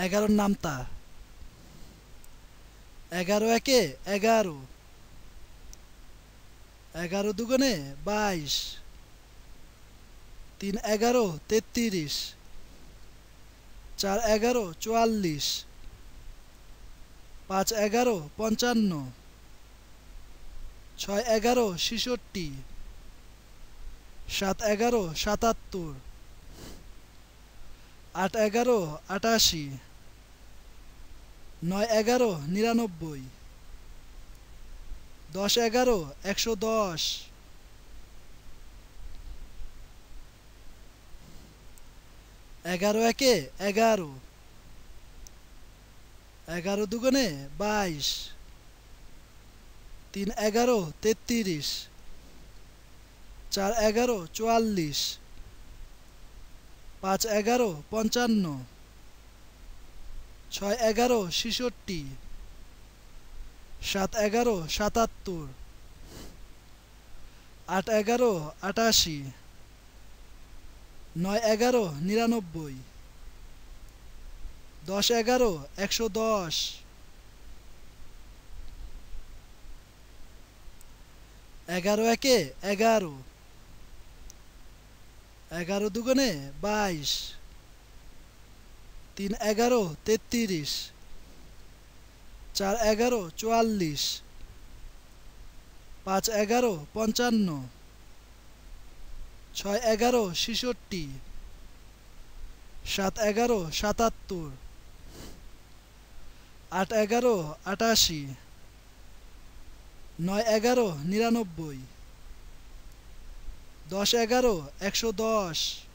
এগারোর নামতা। 11 একে 11, 11 দুগুণে 22, 3 11 33, 4 11 44, 5 11 55, 6 11 66, 7 11 77, 8 11 88, 9 11 99, 10 11 110, 11 একে 11, 11 দুগুণে 22, 3 11 33, 4 11 44, 5 11 55, 6 11 66, 7 11 77, 8 11 88, 9 11 99, 10 11 110, 11 একে 11, 11 দুগুণে 22, 3 11 33, 4 11 44, 5 11 55, 6 11 66, 7 11 77, 8 11 88, 9 11 99, 10 11 110,